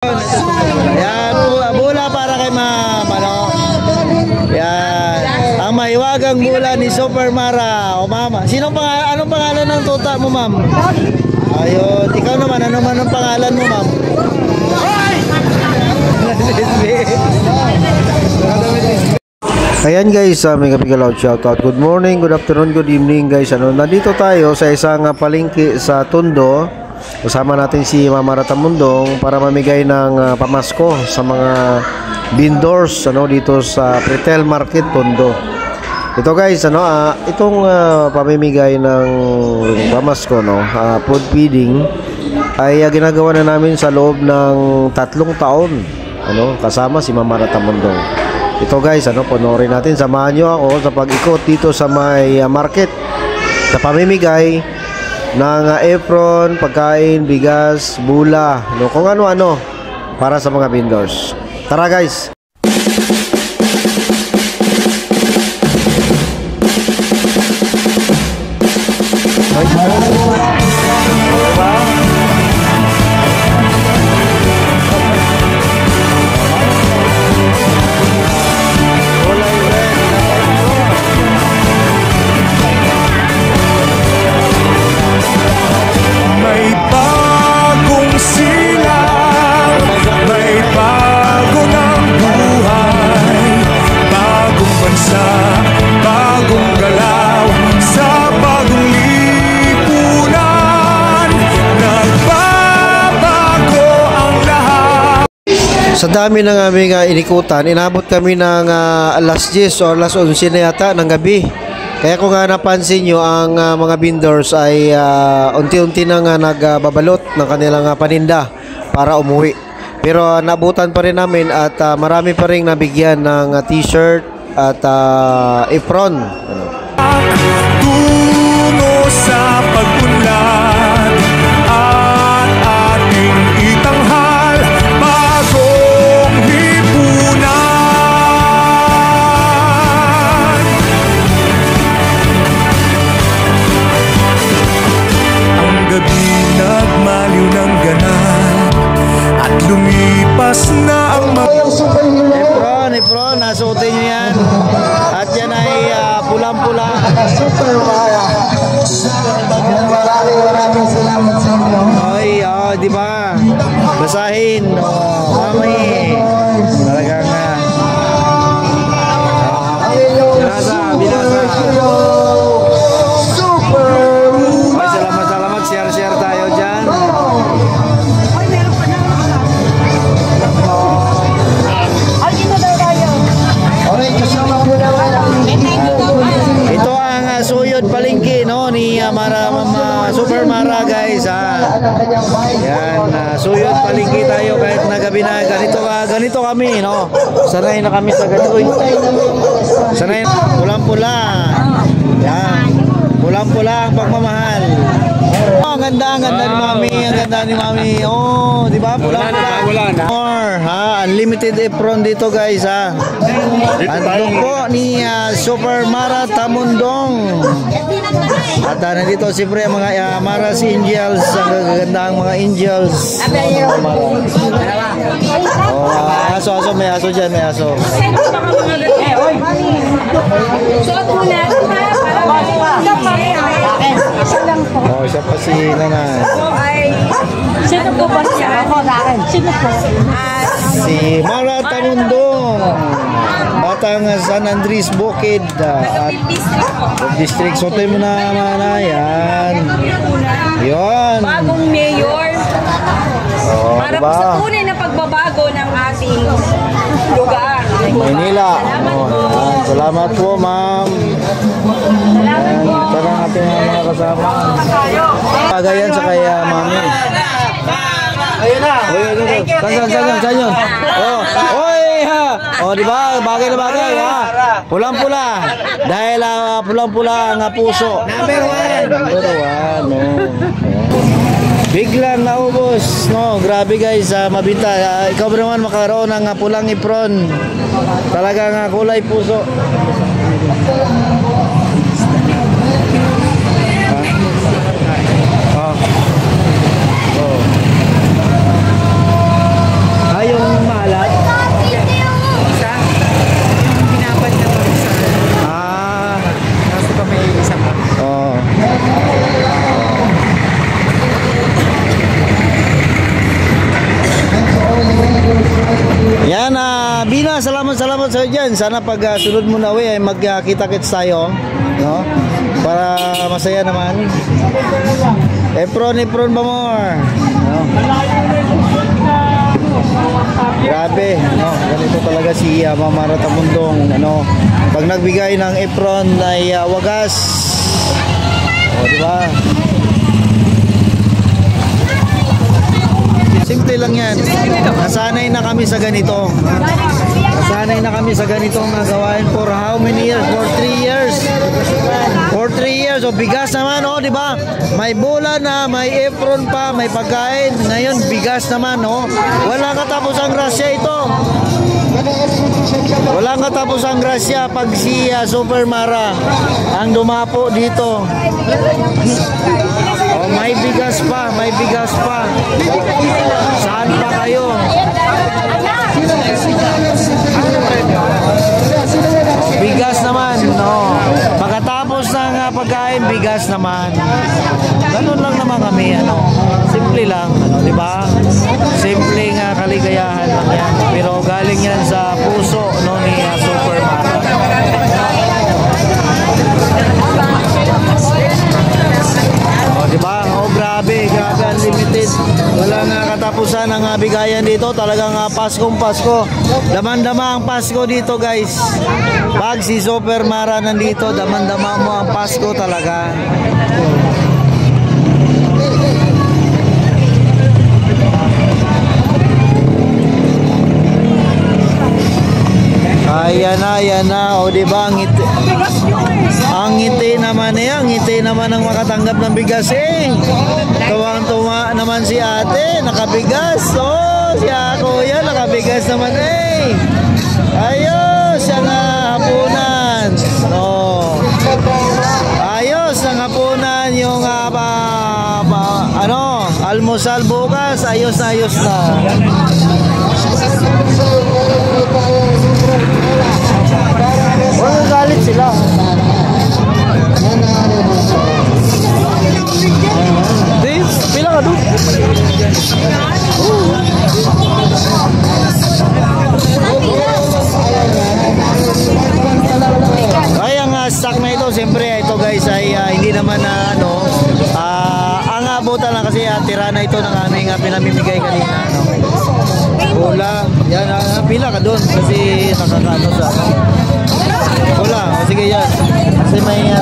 Yan, bula para kay ma'am, ano? Yan, ang mahiwagang bula ni Super Mara. O mama, anong pangalan ng tuta mo, ma'am? Ayun, ikaw naman, ano man ang pangalan mo, ma'am? Ayan guys, may kapigalaw shoutout. Good morning, good afternoon, good evening guys. Nandito tayo sa isang palengke sa Tondo. Kasama natin si Mama Ratamundong para mamigay ng pamasko sa mga vendors dito sa Retail Market Tondo. Ito guys, itong pamimigay ng pamasko, food feeding ay ginagawa na namin sa loob ng 3 taon, kasama si Mama Ratamundong. Ito guys, panoorin natin, samahan nyo ako sa pag-ikot dito sa may market sa pamimigay ng apron, pagkain, bigas, bula, kung ano-ano para sa mga vendors. Tara guys! Sa dami ng aming inikutan, inabot kami ng alas 10 o alas 11 na yata ng gabi. Kaya kung napansin nyo, ang mga vendors ay unti-unti na nagbabalot ng kanilang paninda para umuwi. Pero nabutan pa rin namin at marami pa rin nabigyan ng t-shirt at apron. Tungo sa pag-unlad at ating itanghal bagong hipunan. Ang gabi nagmaliw ng ganap at lumipas na ang Efron, nasuotin nyo yan. At yan ay pulang-pula. Super Mara. Maraming salamat sa inyo. Ay, di ba? Basahin. Mami. Talagang binasa. Super Mara. Salamat. Share tayo dyan. Ito ang suyod palengke ni Super Mara guys. Yan, suyod palengke tayo kahit na gabi na ganito kami, sanay na kami sa ganito. Sanay, pulang-pula. Yan, pulang-pula ang pagmamahal. Ang ganda ni Mami. Oh, di ba? Pulang-pula. More, unlimited apron dito guys, Andong po ni Super Mara Tamundong. At nandito siyempre ang mga Mara's Angels, ang gagandang mga angels. Aso, may aso dyan, may aso. Suot mo na. Siya pa si Nanay. Sino po ba siya? Ako sa akin. Sino po? Si Mara Tamundong, batang San Andres Bukid at district. Sotoy mo na yan. Yun. Bagong mayor. Para po sa tunay na pagbabago ng ating lugar. Manila. Salamat po, ma'am. Salamat po. Parang ating mga kasama. Pagayan sa kaya mami. Ayun na. Saan yun? Di ba? Bagay na bagay, Pulang-pula. Dahil pulang-pula ang puso. Number 1. Biglang naubos, grabe guys, mabinta. Ikaw ba naman makaroon ng pulang apron? Talagang kulay puso. Ayan, Bina, salamat sa iyo dyan. Sana pag sunod mo na uwi ay magkita-kits tayo, no? Para masaya naman. Efron ba more? No? Grabe, no? Ganito talaga si Mama Ratamundong, ano? Pag nagbigay ng Efron ay wagas. O, di ba? Simple lang yan. Nasanay na kami sa ganito. Nasanay na kami sa ganitong nagawain for how many years? For 3 years. For 3 years. O bigas naman, o, di ba? May bola na, may Efron pa, may pagkain. Ngayon, bigas naman, o. Walang katapusang grasya ito. Walang katapusang grasya pag si Super Mara ang dumapo dito. Oh, may bigas pa, may bigas pa. Saan pa kayo? Oh, bigas naman, no. Pagkatapos ng pagkain, bigas naman. Ganun lang naman kami, ano. Simple lang, ano, di ba? Simpleng kaligayahan lang yan. Pero galing yan sa puso, no, ni Super Mara. Oh, diba? Oh, grabe, unlimited. Wala nga katapusan ang bigayan dito. Talagang Paskong Pasko. Daman-dama ang Pasko dito, guys. Pag si Super Mara nandito, daman-dama mo ang Pasko talaga. Ayan na. O, diba? Ang ngiti naman niya, ngiti naman ang makatanggap ng bigas eh. Tuwang-tuwa naman si ate, nakabigas. Oh, si kuya, nakabigas naman eh. Ayos ang hapunan. Oh. Ayos ang hapunan yung almusal bukas. Ayos na. Oh, galit sila. Pila ka doon? Ay, ang stock na ito, siyempre, ito guys ay hindi naman ang abutan lang kasi tira na ito ng aming pinamimigay kanina. Bola, yan, pila ka doon kasi nakakaano sa bola. O sige yan, kasi may